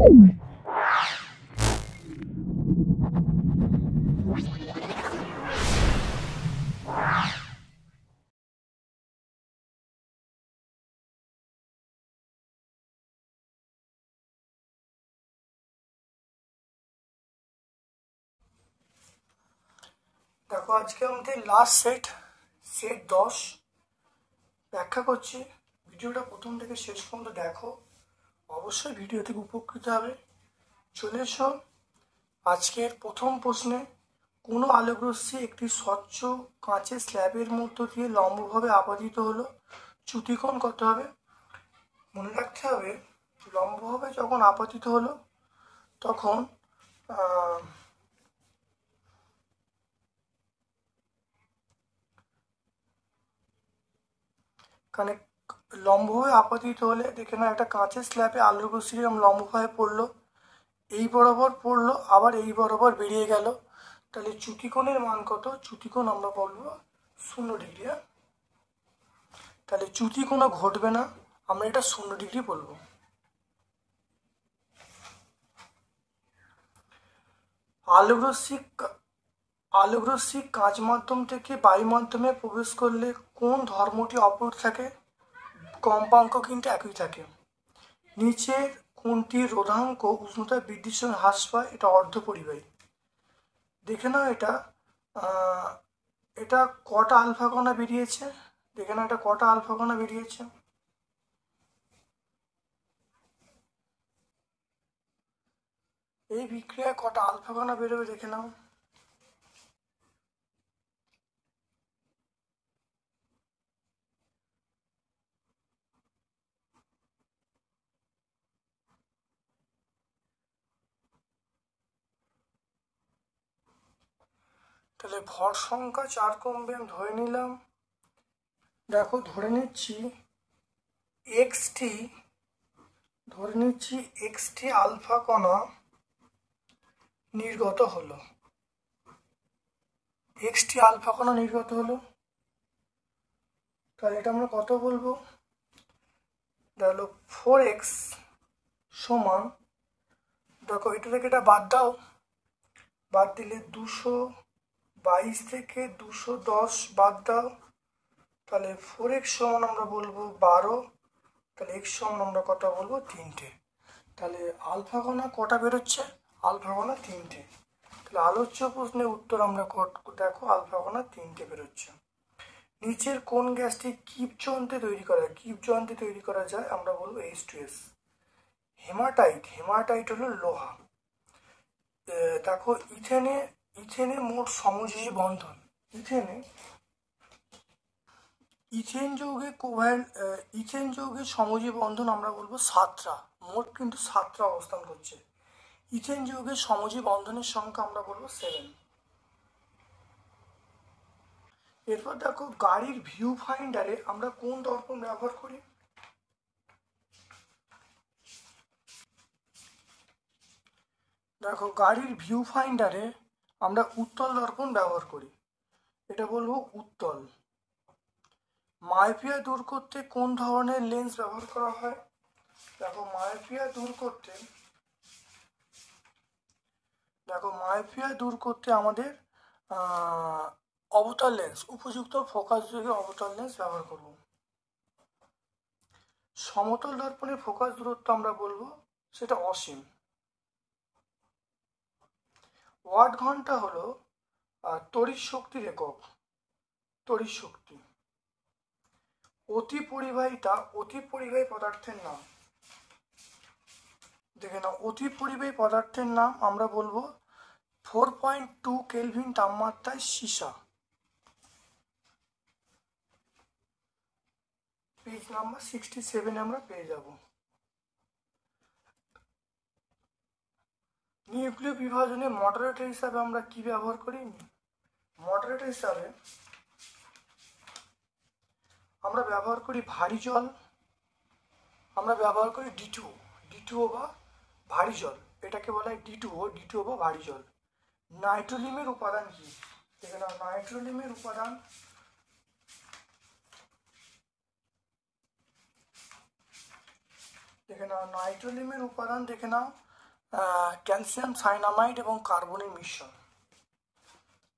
দেখো আজকে আমাদের লাস্ট সেট 10 ব্যাখ্যা করছি। ভিডিওটা প্রথম থেকে শেষ পর্যন্ত দেখো, অবশ্যই ভিডিও থেকে উপকৃত হবে। চলে এসো আজকের প্রথম প্রশ্নে। কোনো আলোকরশ্মি একটি স্বচ্ছ কাঁচের স্ল্যাবের মধ্য দিয়ে লম্বভাবে আপতিত হলো, চ্যুতিকোণ কত হবে? মনে রাখতে হবে, লম্বভাবে যখন আপতিত হলো তখন কানে লম্বভাবে আপতিত হলে দেখে না, একটা কাঁচের স্ল্যাবে আলোর রশ্মি লম্বভাবে পড়লো, এই বরাবর পড়লো, আবার এই বরাবর বেরিয়ে গেল, তাহলে চ্যুতিকোণের মান কত? চ্যুতিকোণ আমরা বলবো 0 ডিগ্রি। তাহলে চ্যুতিকোণও ঘটবে না, আমরা এটা 0 ডিগ্রি বলবো। আলোকরশ্মি কাঁচ মাধ্যম থেকে বায়ু মাধ্যমে প্রবেশ করলে কোন ধর্মটি অপর থাকে? কম্পাঙ্ক কিন্তু একই থাকে। নিচের কোনটির রোধাঙ্ক উষ্ণতা বৃদ্ধির সঙ্গে হ্রাস পায়? এটা অর্ধপরিবাহী। দেখে নাও এটা কটা আলফা কণা বেরিয়েছে? দেখে নাও এটা কটা আলফা কণা বেরিয়েছে? এই বিক্রিয়ায় কটা আলফা কণা বেরোবে দেখে নাও। তাহলে ভর সংখ্যা 4 কমবে, আমি ধরে নিলাম। দেখো ধরে নিচ্ছি এক্সটি আলফা কণা নির্গত হলো। এক্সটি আলফা কণা নির্গত হলো, তাহলে এটা আমরা কত বলবো? তাহলে 4x সমান, দেখো এটা থেকে এটা বাদ দাও, বাদ দিলে 222 থেকে 210 বাদ দাও, তাহলে 4x সমান আমরা বলবো 12। তাহলে x সমান আমরা কত বলবো? 3টে। তাহলে আলফা কণা কটা বেরোচ্ছে? আলফা কণা 3টে। তাহলে আলোচ্য প্রশ্নের উত্তর আমরা দেখো আলফা কণা 3টে বেরোচ্ছে। নিচের কোন গ্যাসটি কিপ যন্ত্রে তৈরি করা যায়? কিপ যন্ত্রে তৈরি করা যায় আমরা বলবো H2S। হেমাটাইট হলো লোহা। দেখো ইথেনে মোট সমযোজী বন্ধন, ইথেন যৌগের সমযোজী বন্ধন আমরা বলবো 7টা। মোট কিন্তু 7টা অবস্থান করছে। ইথেন যৌগের সমযোজী বন্ধনের সংখ্যা আমরা বলবো 7। এরপর দেখো গাড়ির ভিউ ফাইন্ডারে আমরা কোন দর্পণ ব্যবহার করি? দেখো গাড়ির ভিউ ফাইন্ডারে আমরা উত্তল দর্পণ ব্যবহার করি, এটা বলবো উত্তল। মায়োপিয়া দূর করতে কোন ধরনের লেন্স ব্যবহার করা হয়? দেখো মায়োপিয়া দূর করতে আমাদের অবতল লেন্স, উপযুক্ত ফোকাস যোগে অবতল লেন্স ব্যবহার করব। সমতল দর্পণের ফোকাস দূরত্ব আমরা বলবো সেটা অসীম। ওয়াট ঘন্টা হলো তড়িৎ শক্তির একক। তড়িৎ শক্তি। অতি পরিবাহী পদার্থের নাম। দেখে নাও, অতি পরিবাহী পদার্থের নাম আমরা বলবো 4.2 কেলভিন তাপমাত্রায় সীসা। পেজ নাম্বার 67 আমরা পেয়ে যাব। নিউক্লিয় বিভাজনে মডারেটর হিসাবে আমরা কি ব্যবহার করি? মডারেটর হিসাবে আমরা ব্যবহার করি ভারী জল, আমরা ব্যবহার করি D2O বা ভারী জল, এটাকে বলা হয় D2O বা ভারী জল। নাইট্রোলিমের উপাদান কি? দেখে নাও নাইট্রোলিমের উপাদান দেখে নাও ক্যালসিয়াম সাইনামাইড এবং কার্বনের মিশ্রণ।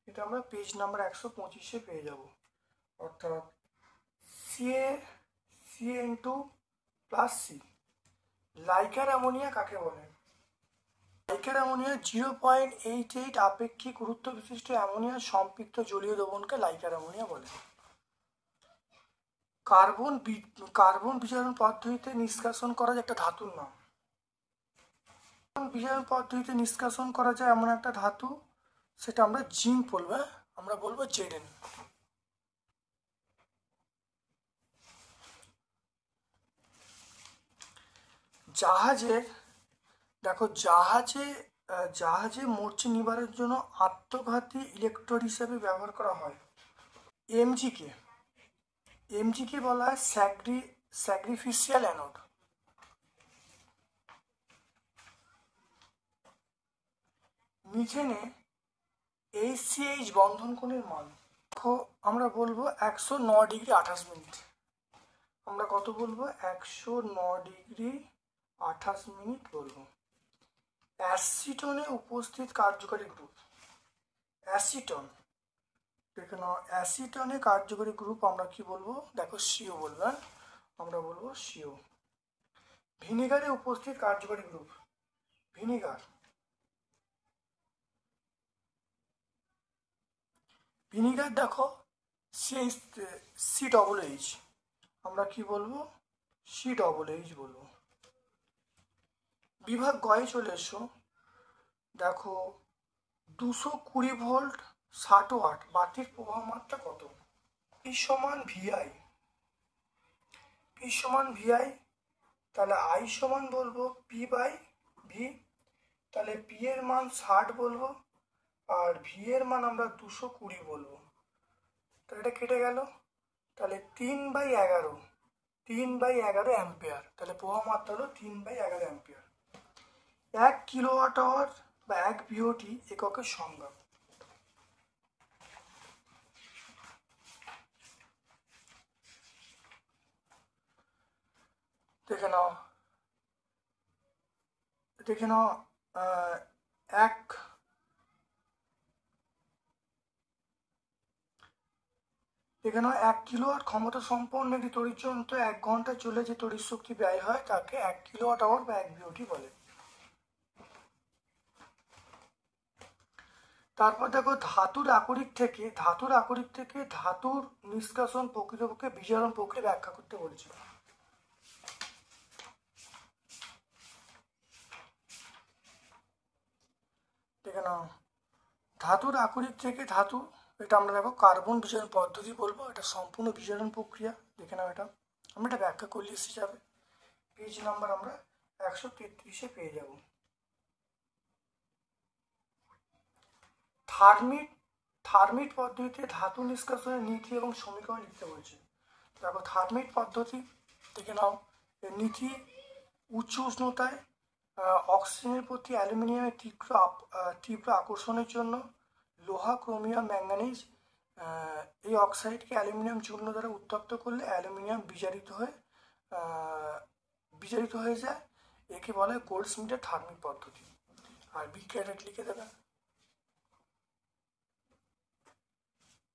এটা আমরা পেজ নাম্বার 125-এ পেয়ে যাব। অর্থাৎ CaN2+C। লাইকার অ্যামোনিয়া কাকে বলে? লাইকার অ্যামোনিয়া 0.88 আপেক্ষিক গুরুত্ব বিশিষ্ট অ্যামোনিয়ার সম্পৃক্ত জলীয় দ্রবণকে লাইকার অ্যামোনিয়া বলে। কার্বন বিজারণ পদ্ধতিতে নিষ্কাশন করা যায় একটা ধাতুর নাম। বিজারণ পদ্ধতিতে নিষ্কাশন করা যায় এমন একটা ধাতু, সেটা আমরা জিঙ্ক বলবো, আমরা বলবো Zn। জাহাজে মরচে নিবারের জন্য আত্মঘাতী ইলেকট্রোড হিসেবে ব্যবহার করা হয় এমজিকে বলা হয় স্যাক্রিফিশিয়াল অ্যানোড। মিথেনে HCH বন্ধন কোণের মান আমরা বলবো 109 ডিগ্রি 28 মিনিট। আমরা কত বলবো? 109 ডিগ্রি 28 মিনিট বলবো। অ্যাসিটনে উপস্থিত কার্যকরী গ্রুপ। অ্যাসিটন, দেখে নাও, অ্যাসিটনে কার্যকরী গ্রুপ আমরা কি বলবো? দেখো সিও বলবে, আমরা বলবো সিও। ভিনিগারে উপস্থিত কার্যকরী গ্রুপ। ভিনিগার দেখো COOH, আমরা কি বলবো? COOH বলবো। বিভাগ গয়ে চলে এসো। দেখো 220 ভোল্ট 60 ওয়াট বাতির প্রবাহ মাত্রা কত? P সমান VI, তাহলে I সমান বলবো P/V। তাহলে P এর মান 60 বলবো আর V এর মান আমরা 220 বলবো। তাহলে এটা কেটে গেল, তাহলে 3/11 অ্যাম্পিয়ার। তাহলে প্রবাহ মাত্রা হলো 3/11 অ্যাম্পিয়ার। 1 কিলোওয়াট আওয়ার বা 1 BOT এককের সংজ্ঞা। দেখে নাও এক কিলোওয়াট ক্ষমতা সম্পন্ন একটি তড়িৎ যন্ত্র 1 ঘন্টা চলে যে তড়িৎ শক্তি ব্যয় হয় তাকে 1 কিলোওয়াট আওয়ার বা 1 BOT বলে। তারপর দেখো ধাতুর আকরিক থেকে ধাতুর নিষ্কাশন প্রকৃতপক্ষে বিজারণ প্রক্রিয়া ব্যাখ্যা করতে বলেছে। দেখে নাও, ধাতুর আকরিক থেকে ধাতু, এটা আমরা দেখো কার্বন বিজারণ পদ্ধতি বলবো। এটা সম্পূর্ণ বিজারণ প্রক্রিয়া। দেখে নাও, এটা আমরা এটা ব্যাখ্যা করলে এসে যাবে। পেজ নাম্বার আমরা 133-এ পেয়ে যাব। থার্মিট পদ্ধতিতে ধাতু নিষ্কাশনের নীতি এবং সমীকরণ লিখতে বলছে। দেখো থার্মিট পদ্ধতি দেখে নাও, নীতি উচ্চ উষ্ণতায় অক্সিজেনের প্রতি অ্যালুমিনিয়ামের তীব্র আকর্ষণের জন্য লোহা, ক্রোমিয়াম, ম্যাঙ্গানিজ এই অক্সাইডকে অ্যালুমিনিয়াম চূর্ণ দ্বারা উত্তপ্ত করলে অ্যালুমিনিয়াম বিজারিত হয়ে যায়। একে বলা হয় গোল্ডস্মিথের থার্মিট পদ্ধতি। আর বিক্রিয়াটা লিখে দেবে।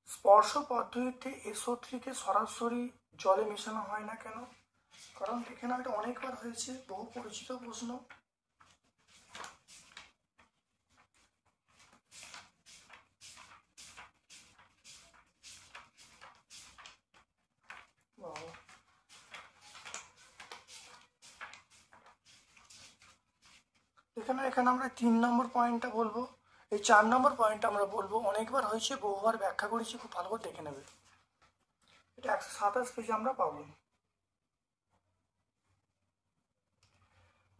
স্পর্শ পদ্ধতিতে SO3-কে সরাসরি জলে মেশানো হয় না কেন? কারণ দেখে না, এটা অনেকবার হয়েছে, বহু পরিচিত প্রশ্ন। এখানে আমরা 3 নম্বর পয়েন্টটা বলবো, এই 4 নম্বর পয়েন্টটা আমরা বলবো। অনেকবার হয়েছে, বহুবার ব্যাখ্যা করেছি, খুব ভালো করে দেখে নেবে। এটা 127 পেজে আমরা পাবো।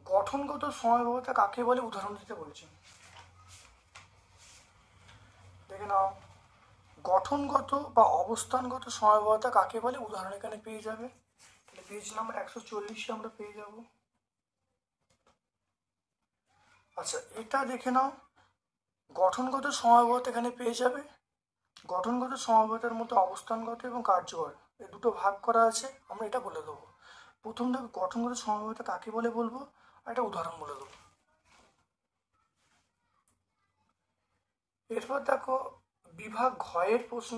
গঠনগত সমবায়বতা কাকে বলে উদাহরণ দিতে বলছেন। দেখে নাও, গঠনগত বা অবস্থানগত সমবায়বতা কাকে বলে উদাহরণ এখানে পেয়ে যাবে। তাহলে পেজ নাম্বার 140-এ আমরা পেয়ে যাব। আচ্ছা, এটা দেখে নাও, গঠনগত সমবায়বতা এখানে পেয়ে যাবে। গঠনগত সমবায়বতার মধ্যে অবস্থানগত এবং কার্যকর এই দুটো ভাগ করা আছে। আমরা এটা বলে দেবো। প্রথম দেখো গঠনগত সমবায়বতা কাকে বলে বলবো, আর একটা উদাহরণ বলে দেবো। এরপর দেখো বিভাগ ঘয়ের প্রশ্ন,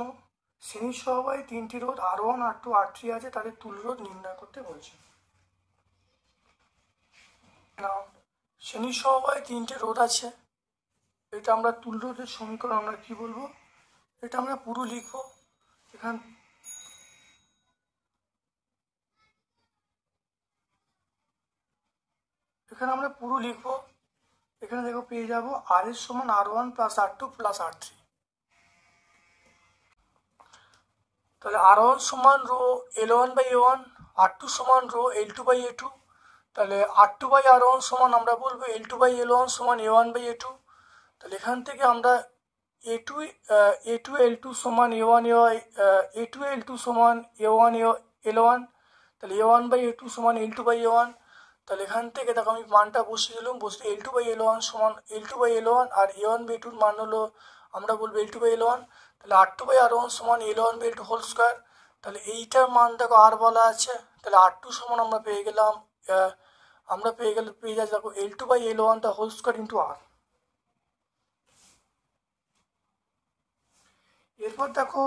শ্রেণী সমবায়ে 3টি রোধ R1 R2 R3 আছে, তাদের তুল্যরোধ নির্ণয় করতে বলছে। না, শ্রেণী সমবায়ে 3টে রোধ আছে, এটা আমরা তুল্যরোধের সমীকরণ আমরা কি বলবো, এটা আমরা পুরো লিখবো। এখানে আমরা পুরো লিখবো। এখানে দেখো পেয়ে যাবো আর এর সমান R1 plus R2 plus R3। তাহলে R1 সমান rho L1 by A1, R2 সমান রো L2 বাই A2, তাহলে R2 বাই R1 সমান আমরা বলবো L2 বাই L1 সমান A1 বাই A2। তাহলে এখান থেকে আমরা A2 L2 সমান A1 A2 L2 সমান A1 L1, তাহলে A1 বাই A2 সমান L2 বাই A1। তাহলে এখান থেকে দেখো আমি মানটা বসিয়ে দিলাম, বসলে L2 বাই L1 সমান L2 by L1, R A1 by A2 মান হলো আমরা বলবো L2 বাই L1, তাহলে R2 বাই R1 সমান L1 by L2 whole square. তাহলে এইটার মান দেখো আর বলা আছে, তাহলে R2 সমান আমরা পেয়ে গেলাম পেয়ে যাচ্ছি দেখো L2 বাই L1 টা হোল স্কোয়ার ইন্টু R। এরপর দেখো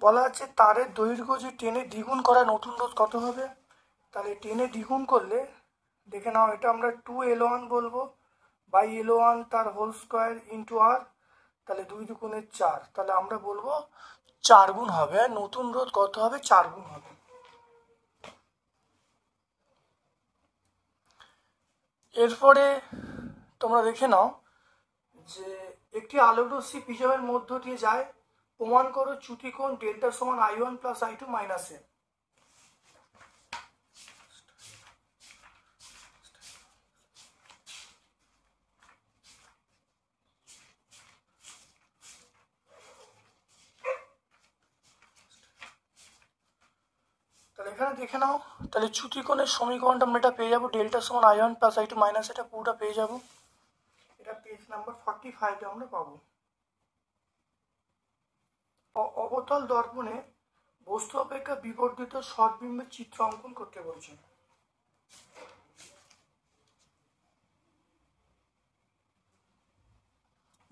বলা আছে তারের দৈর্ঘ্য যে টেনে দ্বিগুণ করা নতুন রোধ কত হবে। তাহলে টেনে দ্বিগুণ করলে দেখে নাও, এটা আমরা 2L1 বলবো বাই L1 তার হোল স্কোয়ার ইন্টু R, তাহলে 2 দুগুণে 4, তাহলে আমরা বলবো 4 গুণ হবে। আর নতুন রোধ কত হবে, 4 গুণ হবে। এরপরে তোমরা দেখে নাও যে একটি আলোক রশ্মি প্রিজমের মধ্য দিয়ে যায়, প্রমাণ করো চ্যুতিকোণ ডেল্টা সমান I1 প্লাস I2 মাইনাস এ। তাহলে এখানে দেখে নাও, তাহলে চ্যুতিকোণের সমীকরণটা আমরা এটা পেয়ে যাবো ডেল্টা সমান I1 প্লাস I2 মাইনাস, এটা পুরোটা পেয়ে যাবো। এটা পেজ নাম্বার 45 আমরা পাবো। অবতল দর্পণে বস্তু অপেক্ষা বিবর্ধিত সৎবিম্বের চিত্র অঙ্কন করতে বলছে।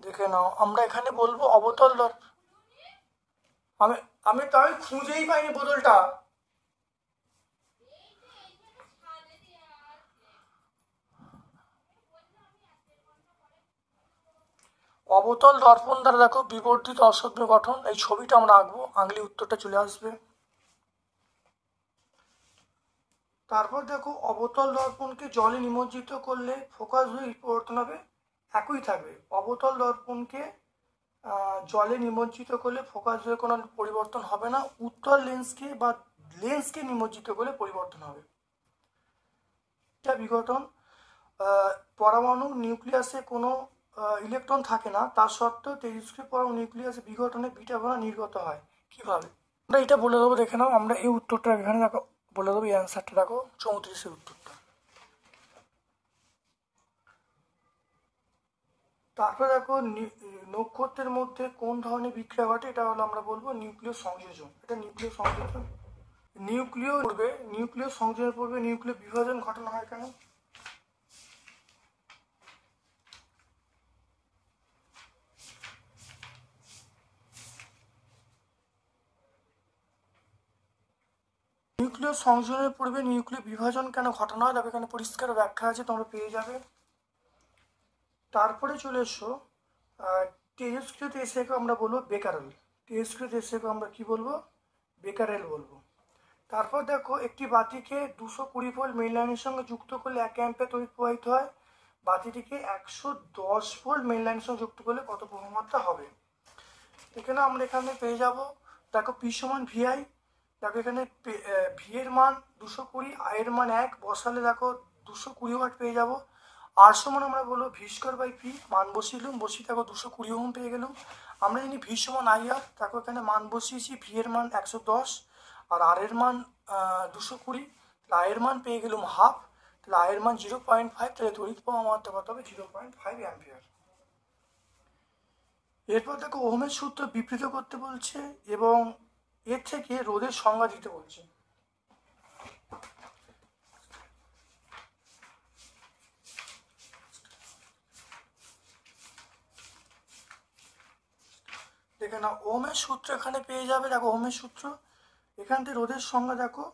দেখে নাও, আমরা এখানে বলবো অবতল দর্পণ, আমি তাই খুঁজেই পাইনি বোতলটা। অবতল দর্পণ দ্বারা দেখো বিবর্ধিত অসভ্য গঠন, এই ছবিটা আমরা আঁকবো, আঁকলে উত্তরটা চলে আসবে। তারপর দেখো অবতল দর্পণকে জলে নিমজ্জিত করলে ফোকাস হয়ে পরিবর্তন হবে, একই থাকবে। অবতল দর্পণকে জলে নিমজ্জিত করলে ফোকাস হয়ে কোনো পরিবর্তন হবে না, উত্তল লেন্সকে নিমজ্জিত করলে পরিবর্তন হবে। এটা বিঘটন, পরমাণু নিউক্লিয়াসে কোনো ইলেকট্রন থাকে না, তার সত্ত্বেও তেজস্ক্রিয় পরমাণু নিউক্লিয়াসে বিঘটনে বিটা কণা নির্গত হয়। কিভাবে আমরা এটা বলে দেবো, দেখে নাও। আমরা এই উত্তরটা এখানে দেখো বলে দেবো, এই অ্যান্সারটা দেখো 34-এর উত্তরটা। তারপরে দেখো নক্ষত্রের মধ্যে কোন ধরনের বিক্রিয়া ঘটে, এটা হলো আমরা বলবো নিউক্লিয় সংযোজন। এটা নিউক্লিয় সংযোজন। নিউক্লিয় সংযোজনের পূর্বে নিউক্লিয় বিভাজন ঘটানো হয় কেন? নিউক্লিয় সংযোজনের পূর্বে নিউক্লিয় বিভাজন কেন ঘটানো হয়, তবে এখানে পরিষ্কার ব্যাখ্যা আছে, তোমরা পেয়ে যাবে। তারপরে চলে এসো তেজস্ক্রিয় এসেকে আমরা বলবো বেকারেল। তেজস্ক্রিয় এসেকে আমরা কি বলবো, বেকারেল বলবো। তারপর দেখো একটি বাতিকে 220 ভোল্ট মেইন লাইনের সঙ্গে যুক্ত করলে 1 অ্যাম্পিয়ার তড়িৎ প্রবাহিত হয়, বাতিটিকে 110 ভোল্ট মেইন লাইনের সঙ্গে যুক্ত করলে কত প্রবাহমাত্রা হবে। এখানে আমরা এখানে পেয়ে যাব, দেখো পি সমান VI, দেখো এখানে ভি এর মান 220, আই এর মান 1 বসালে দেখো 220 ওয়াট পেয়ে যাব। আর সমান আমরা বলবো ভি স্কোয়ার বাই পি, মান বসিয়ে দেখো 220 ওহম পেয়ে গেলাম। আমরা জানি ভি সমান IR, দেখো এখানে মান বসিয়েছি, ভি এর মান 110 আর আর এর মান 220, আই এর মান পেয়ে গেলাম হাফ, তাহলে আই এর মান 0.5, তাহলে তড়িৎ প্রবাহমাত্রা কত হবে, 0.5 অ্যাম্পিয়ার। এরপর দেখো ওহমের সূত্র বিবৃত করতে বলছে এবং এর থেকে রোধের সংজ্ঞা দিতে বলছে। দেখে নাও ওহমের সূত্র এখানে পেয়ে যাবে। দেখো ওহমের সূত্র এখান থেকে রোধের সংজ্ঞা দেখো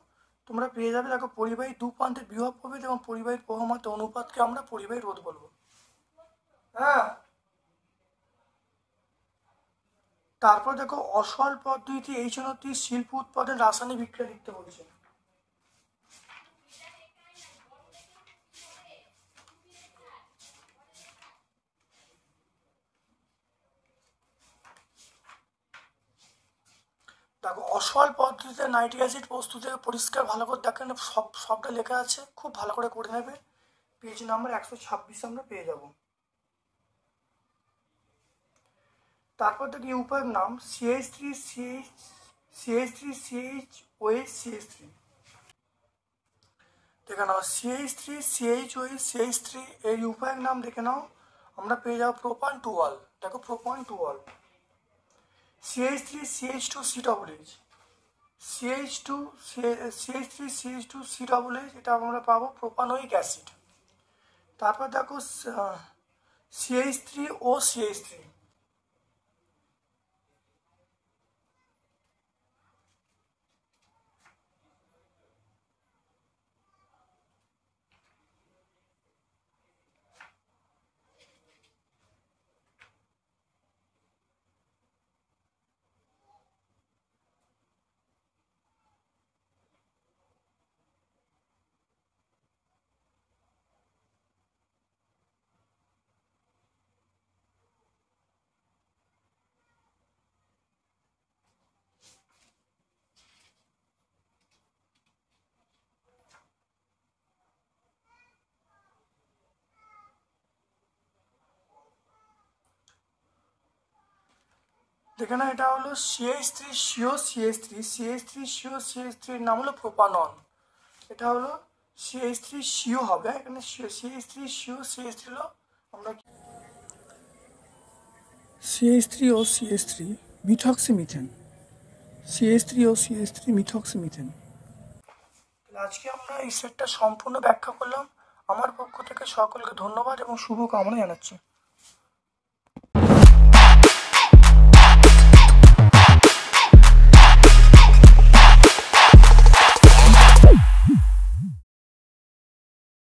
তোমরা পেয়ে যাবে। দেখো পরিবাহী দু প্রান্তের বিভব প্রভেদ এবং পরিবাহীর প্রবাহমাত্রা অনুপাতকে আমরা পরিবাহী রোধ বলবো। হ্যাঁ, তারপর দেখো অসল পদ্ধতি HNO3 শিল্প উৎপাদন রাসায়নিক বিক্রিয়া লিখতে বলছে। দেখো অসল পদ্ধতিতে নাইট্রিক অ্যাসিড প্রস্তুতে পরিষ্কার ভালো করে দেখেন, সবটা লেখা আছে, খুব ভালো করে করে নেবে। পেজ নাম্বার 126 আমরা পেয়ে যাব। তারপর দেখি উপায়ের নাম CH3CHOH দেখে নাও CH3CHOH এই উপায়ের নাম দেখে নাও আমরা পেয়ে যাবো প্রোপান টুয়াল। দেখো প্রোপান টুয়াল CH3CH2COOH CH3CH2COOH এটা আমরা পাবো প্রোপানোয়িক অ্যাসিড। তারপর দেখো CH3OCH3 দেখে না এটা হলো CH3CO CH3 নাম হলো প্রোপানন। এটা হলো CH3CO হবে, এখানে CH3CO হলো আমরা CH3OCH3 মিথক্সিমিথেন। CH3OCH3 মিথক্সিমিথেন। আজকে আমরা এই সেটটা সম্পূর্ণ ব্যাখ্যা করলাম। আমার পক্ষ থেকে সকলকে ধন্যবাদ এবং শুভকামনা জানাচ্ছি।